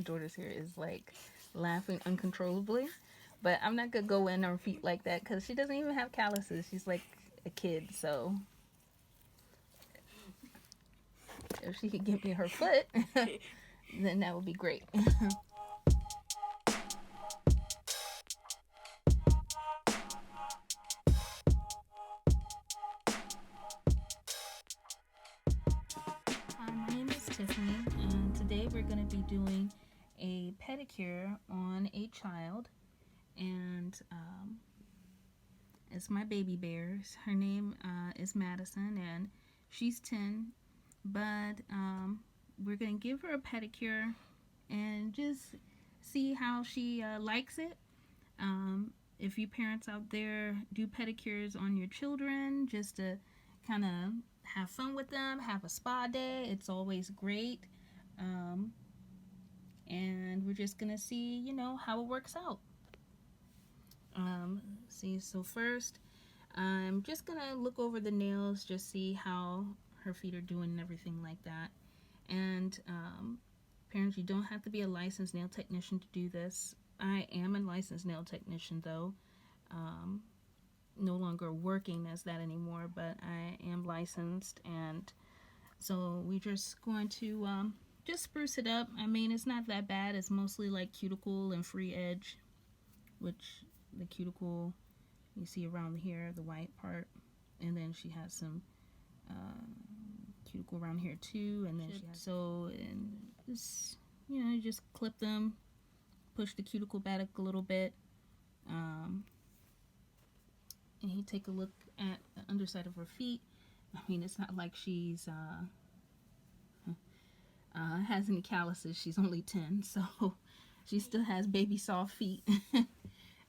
daughter's here is like laughing uncontrollably. But I'm not gonna go in her feet like that because she doesn't even have calluses. She's like a kid, so if she could give me her foot, then that would be great. Hi, my name is Tiffany, and today we're going to be doing a pedicure on a child, and it's my baby bears. Her name is Madison, and she's 10, but we're going to give her a pedicure and just see how she likes it. If you parents out there do pedicures on your children just to kind of have fun with them, have a spa day, it's always great. Um, and we're just gonna see, how it works out. So first, I'm just gonna look over the nails, just see how her feet are doing and everything like that. And parents, you don't have to be a licensed nail technician to do this. I am a licensed nail technician though. No longer working as that anymore, but I am licensed, and so we're just going to just spruce it up. I mean, it's not that bad. It's mostly like cuticle and free edge, which the cuticle you see around here, the white part, and then she has some cuticle around here too, and then she has, so, and just, you just clip them, push the cuticle back a little bit, and you take a look at the underside of her feet. I mean, it's not like she's has any calluses. She's only 10, so she still has baby soft feet.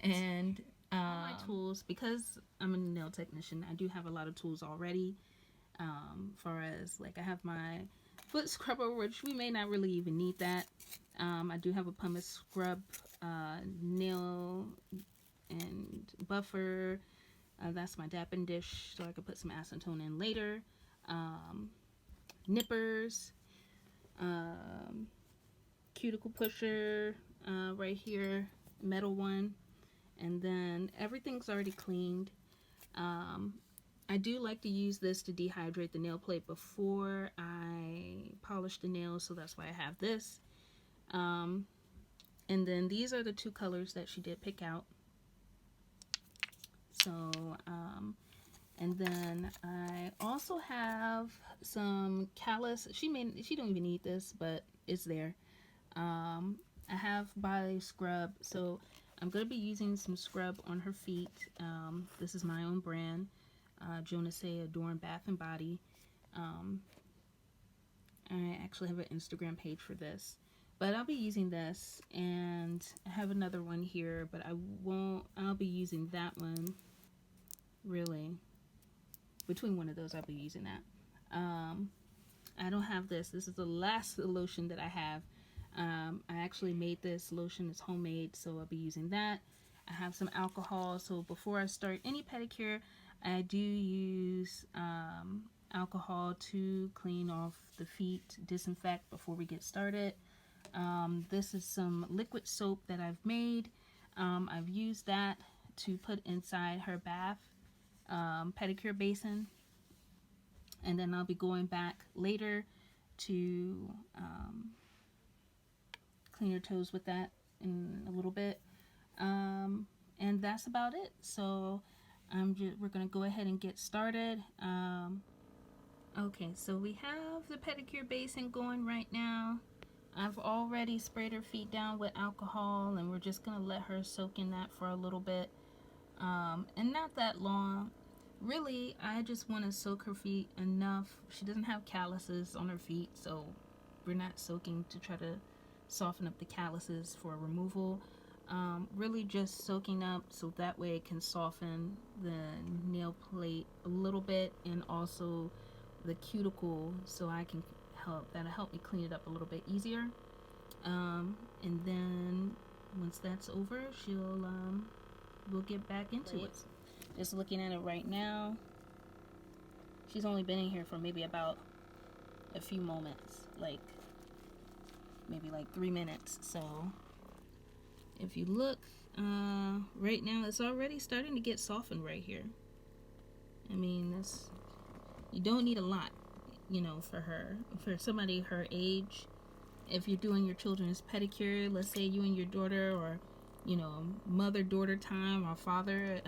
And my tools, because I'm a nail technician, I do have a lot of tools already. Far as like I have my foot scrubber, which we may not really even need that. I do have a pumice scrub, nail and buffer. That's my dapping dish, so I can put some acetone in later. Nippers, cuticle pusher right here, metal one, and then everything's already cleaned. I do like to use this to dehydrate the nail plate before I polish the nails, so that's why I have this. And then these are the two colors that she did pick out. So, and then I also have some callus. She don't even need this, but it's there. I have body scrub, so I'm going to be using some scrub on her feet. This is my own brand, Jonas Adorn Bath and Body. I actually have an Instagram page for this, but I'll be using this, and I have another one here, but I'll be using that one. Really, between one of those, I'll be using that. I don't have this. This is the last lotion that I have. I actually made this lotion. It's homemade, so I'll be using that. I have some alcohol, so before I start any pedicure, I do use alcohol to clean off the feet, disinfect before we get started. This is some liquid soap that I've made. I've used that to put inside her bath pedicure basin, and then I'll be going back later to clean her toes with that in a little bit, and that's about it. So we're gonna go ahead and get started. Okay, so we have the pedicure basin going right now. I've already sprayed her feet down with alcohol, and we're just gonna let her soak in that for a little bit, and not that long. Really, I just want to soak her feet enough. She doesn't have calluses on her feet, so we're not soaking to try to soften up the calluses for removal. Really just soaking up so that way it can soften the nail plate a little bit, and also the cuticle, so that'll help me clean it up a little bit easier. And then once that's over, we'll get back into it. Just looking at it right now, she's only been in here for maybe about a few moments. Like, maybe like 3 minutes. So if you look, right now it's already starting to get softened right here. I mean, you don't need a lot, you know, for somebody her age. If you're doing your children's pedicure, let's say you and your daughter, or, you know, mother-daughter time, or father,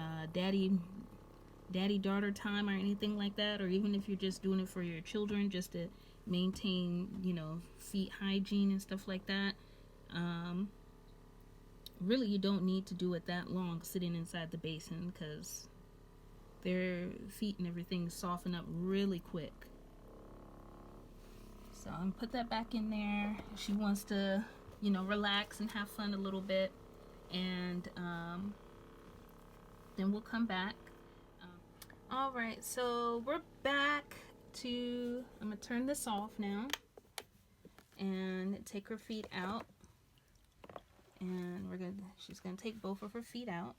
daddy-daughter time, or anything like that, or even if you're just doing it for your children, just to maintain, you know, feet hygiene and stuff like that, really you don't need to do it that long sitting inside the basin, because their feet and everything soften up really quick. So I'm gonna put that back in there. She wants to, you know, relax and have fun a little bit, and then we'll come back. All right, so we're back to, I'm gonna turn this off now and take her feet out, and she's gonna take both of her feet out,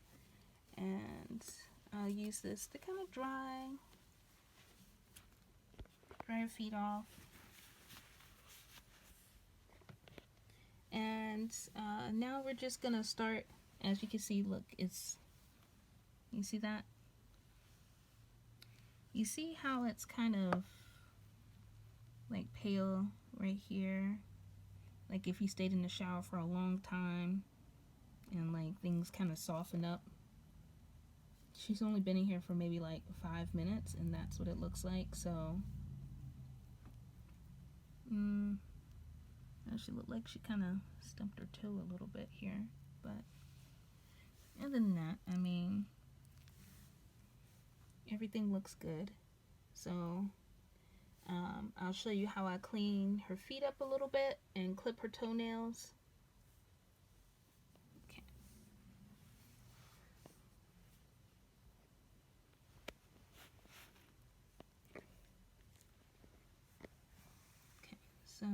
and I'll use this to kind of dry her feet off. And now we're just gonna start. As you can see, look, you see that? You see how it's kind of like pale right here? Like if you stayed in the shower for a long time and like things kind of soften up. She's only been in here for maybe like 5 minutes, and that's what it looks like. So she looked like she kind of stumped her toe a little bit here, but other than that, I mean, everything looks good. So I'll show you how I clean her feet up a little bit and clip her toenails. Okay. Okay, so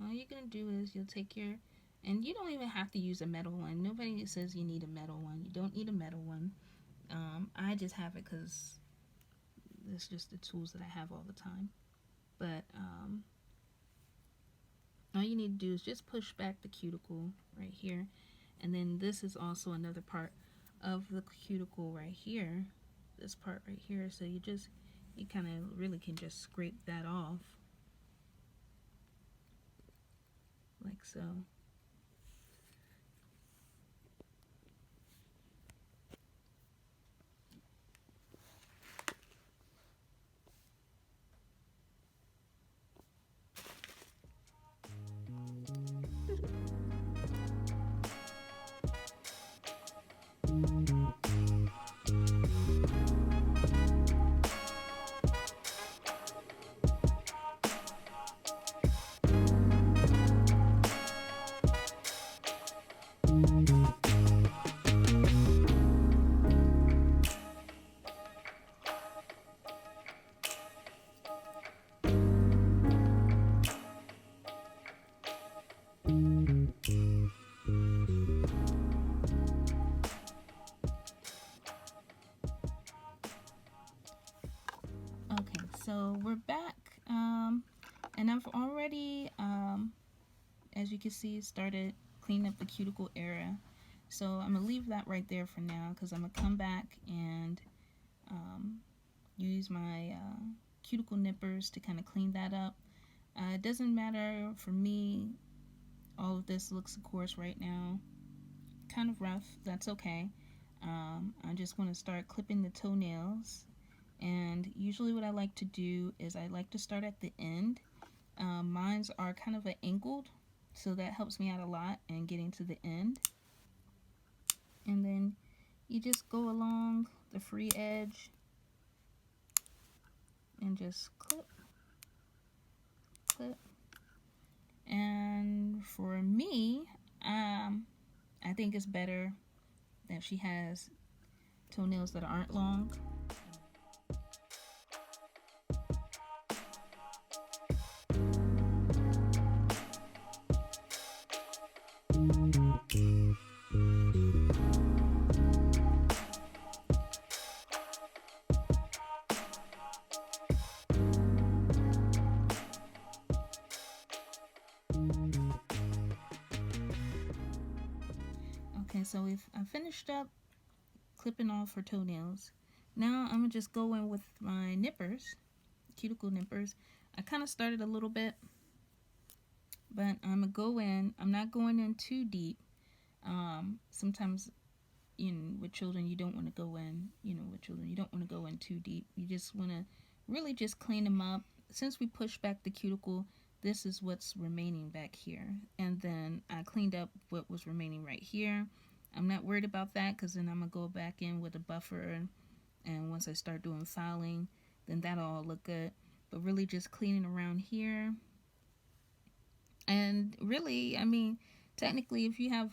all you're gonna do is you'll take your, and you don't even have to use a metal one. Nobody says you need a metal one. You don't need a metal one. I just have it because it's just the tools that I have all the time. But all you need to do is just push back the cuticle right here, and then this is also another part of the cuticle right here, this part right here. So you kind of really can just scrape that off like so. Okay, so we're back, and I've already, as you can see, started cleaning up the cuticle area. So I'm gonna leave that right there for now, because I'm gonna come back and use my cuticle nippers to kind of clean that up. It doesn't matter for me. All of this looks, of course, right now kind of rough. That's okay. I just want to start clipping the toenails. And usually what I like to do is I like to start at the end. Mine's are kind of angled, so that helps me out a lot in getting to the end. And then you just go along the free edge and just clip, clip. And for me, I think it's better that she has toenails that aren't long. Okay, so I finished up clipping off her toenails. Now I'm gonna just go in with my nippers, cuticle nippers. I kind of started a little bit, but I'm gonna go in. I'm not going in too deep. Sometimes, with children, you don't want to go in. With children, you don't want to go in too deep. You just want to really just clean them up. Since we pushed back the cuticle, this is what's remaining back here, and then I cleaned up what was remaining right here. I'm not worried about that because then I'm gonna go back in with a buffer, and once I start doing filing, then that'll all look good. But really just cleaning around here. And really, I mean, technically, if you have,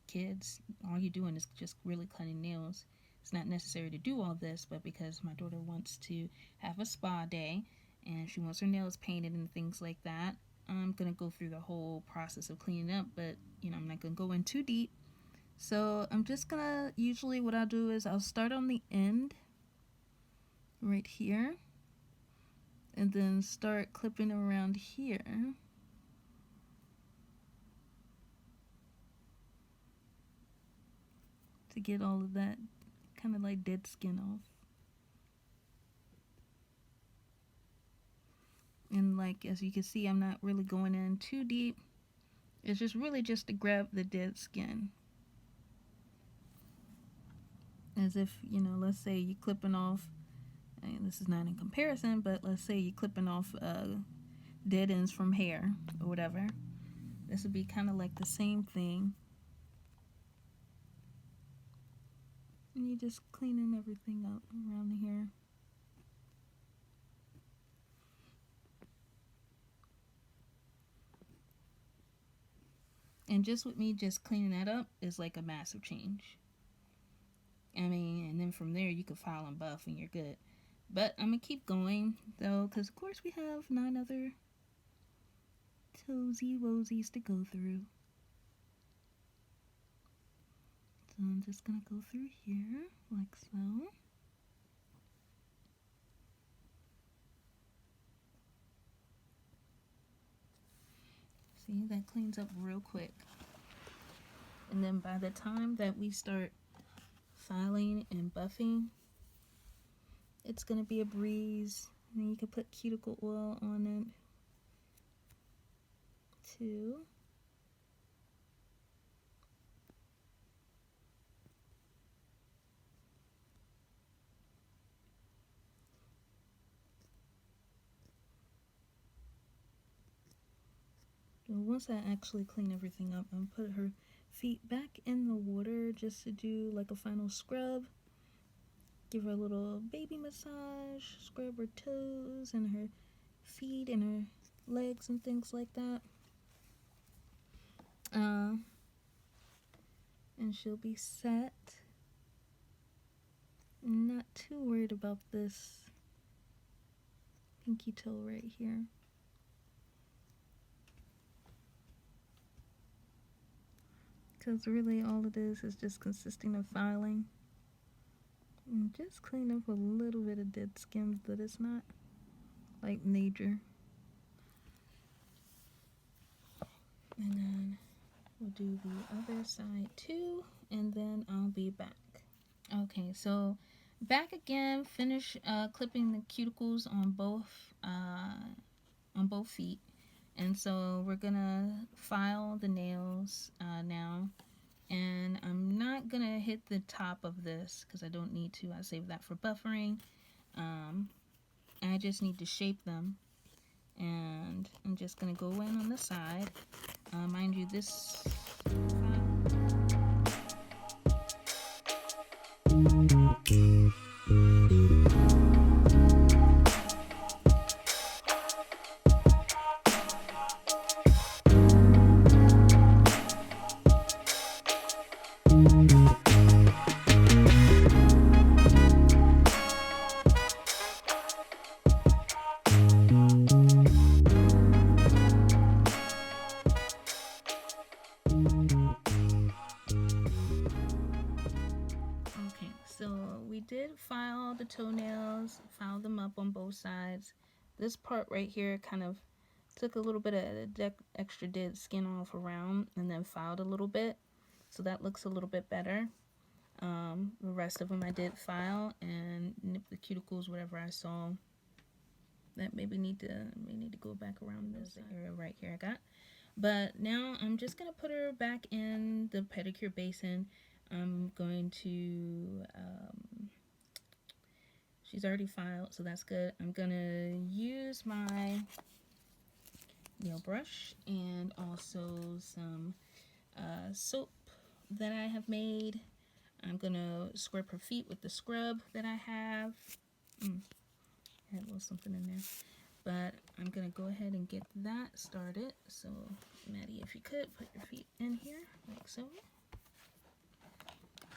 kids, all you're doing is just really cutting nails. It's not necessary to do all this, but because my daughter wants to have a spa day and she wants her nails painted and things like that, I'm going to go through the whole process of cleaning up, but, I'm not going to go in too deep. So I'm just going to, usually what I'll do is I'll start on the end right here and then start clipping around here. To get all of that kind of like dead skin off. And like, as you can see, I'm not really going in too deep. It's just really just to grab the dead skin. As if, let's say you're clipping off, and this is not in comparison, but let's say you're clipping off dead ends from hair or whatever. This would be kind of like the same thing. And you're just cleaning everything up around here. And just with me just cleaning that up is like a massive change. I mean, and then from there you can file and buff and you're good. But I'm going to keep going though, because of course we have 9 other toesy woesies to go through. So I'm just going to go through here like so. See, that cleans up real quick. And then by the time that we start filing and buffing, it's going to be a breeze. And then you can put cuticle oil on it too. Once I actually clean everything up, I'm gonna put her feet back in the water just to do like a final scrub. Give her a little baby massage, scrub her toes and her feet and her legs and things like that. And she'll be set. I'm not too worried about this pinky toe right here. Because really all it is just consisting of filing. And just clean up a little bit of dead skin, but it's not like major. And then we'll do the other side too, and then I'll be back. Okay, so back again, finish clipping the cuticles on both feet. And so we're gonna file the nails now, and I'm not gonna hit the top of this because I don't need to. I save that for buffering. I just need to shape them, and I'm just gonna go in on the side. Mind you, this file the toenails, file them up on both sides. This part right here kind of took a little bit of the extra dead skin off around and then filed a little bit. so that looks a little bit better. The rest of them I did file and nip the cuticles, whatever I saw that maybe need to go back around this area right here I got. But now I'm just gonna put her back in the pedicure basin. I'm going to she's already filed, so that's good. I'm gonna use my nail brush and also some soap that I have made. I'm gonna scrub her feet with the scrub that I have. Had a little something in there, but I'm gonna go ahead and get that started. So Maddie, if you could put your feet in here like so,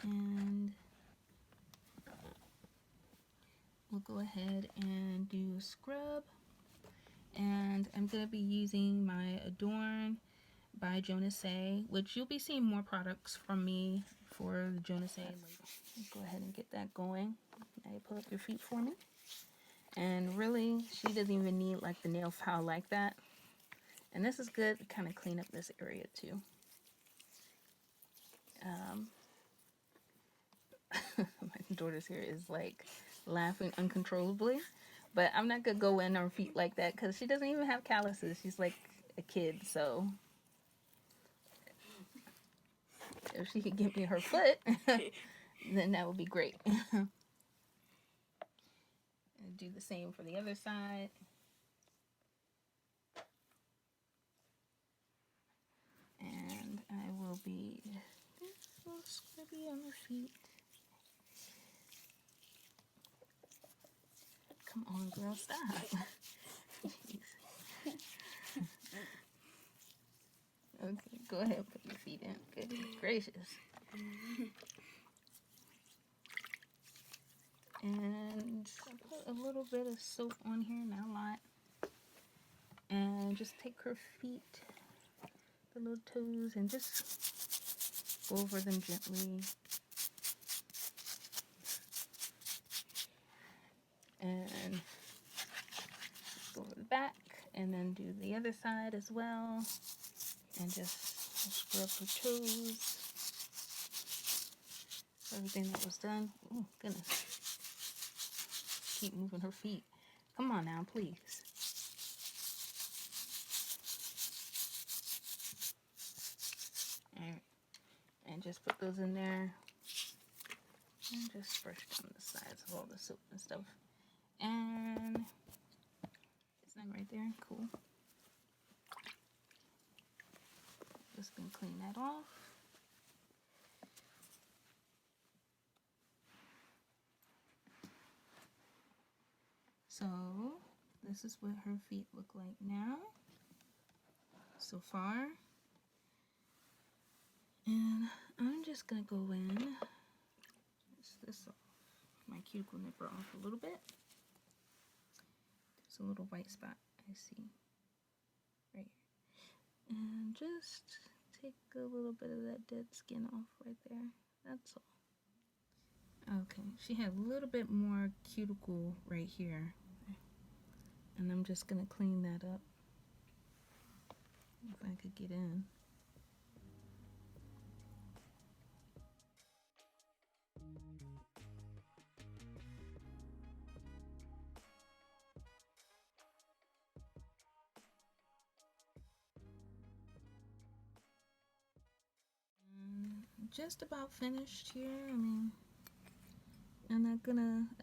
and we'll go ahead and do a scrub. And I'm gonna be using my Adorn by Jonas A, which you'll be seeing more products from me for the Jonas A later. Go ahead and get that going. Now you pull up your feet for me. And really, she doesn't even need like the nail file like that. And this is good to kind of clean up this area too. My daughter's here is like laughing uncontrollably, but I'm not gonna go in her feet like that because she doesn't even have calluses. She's like a kid, so if she could give me her foot, then that would be great. And do the same for the other side. And I will be this little scrubby on her feet. Come on, girl, stop. Okay, go ahead, put your feet in. Goodness gracious. And I put a little bit of soap on here, not a lot. And just take her feet, the little toes, and just go over them gently. And go over the back, and then do the other side as well. And just scrub her toes. Everything that was done. Oh, goodness. Keep moving her feet. Come on now, please. Alright. And just put those in there. And just brush down the sides of all the soap and stuff. And it's not right there. Cool. Just gonna clean that off. So this is what her feet look like now so far. And I'm just gonna go in, this off, my cuticle nipper off a little bit. There's a little white spot I see right here. And just take a little bit of that dead skin off right there. That's all. Okay, she had a little bit more cuticle right here. And I'm just gonna clean that up. If I could get in. Just about finished here. I mean,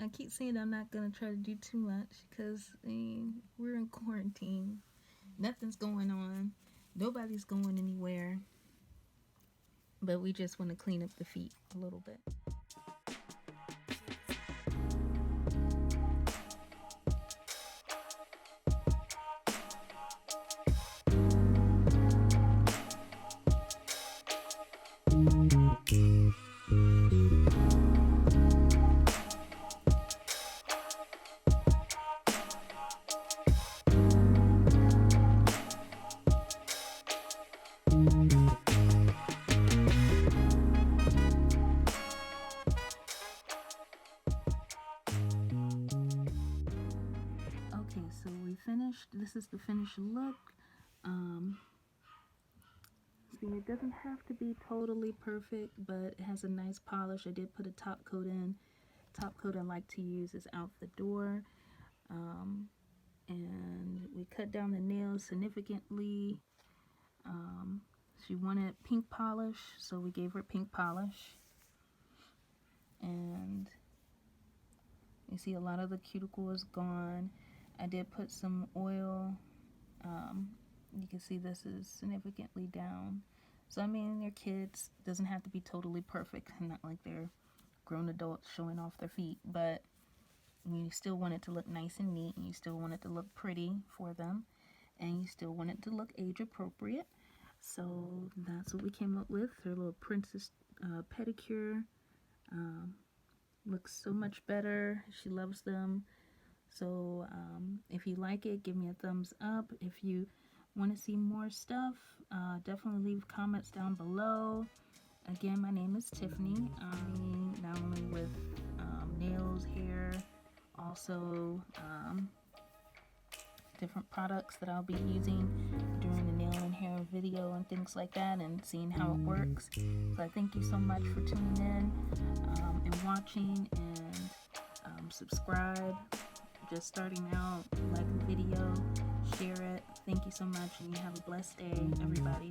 I keep saying I'm not gonna try to do too much because I mean, we're in quarantine. Nothing's going on. Nobody's going anywhere. But we just want to clean up the feet a little bit. Finished. This is the finished look. me. It doesn't have to be totally perfect, but it has a nice polish. I did put a top coat in. Top coat I like to use is Out the Door. And we cut down the nails significantly. She wanted pink polish, so we gave her pink polish. And you see a lot of the cuticle is gone. I did put some oil. You can see this is significantly down. So I mean, your kids doesn't have to be totally perfect, not like they're grown adults showing off their feet, but you still want it to look nice and neat, and you still want it to look pretty for them, and you still want it to look age appropriate. So that's what we came up with. Her little princess pedicure looks so much better. She loves them. So if you like it, give me a thumbs up. If you want to see more stuff, definitely leave comments down below. Again, my name is Tiffany. I mean, not only with nails, hair, also different products that I'll be using during the nail and hair video and things like that, and seeing how it works. So I thank you so much for tuning in and watching, and subscribe. Just starting out, like the video, share it. Thank you so much, and you have a blessed day, everybody.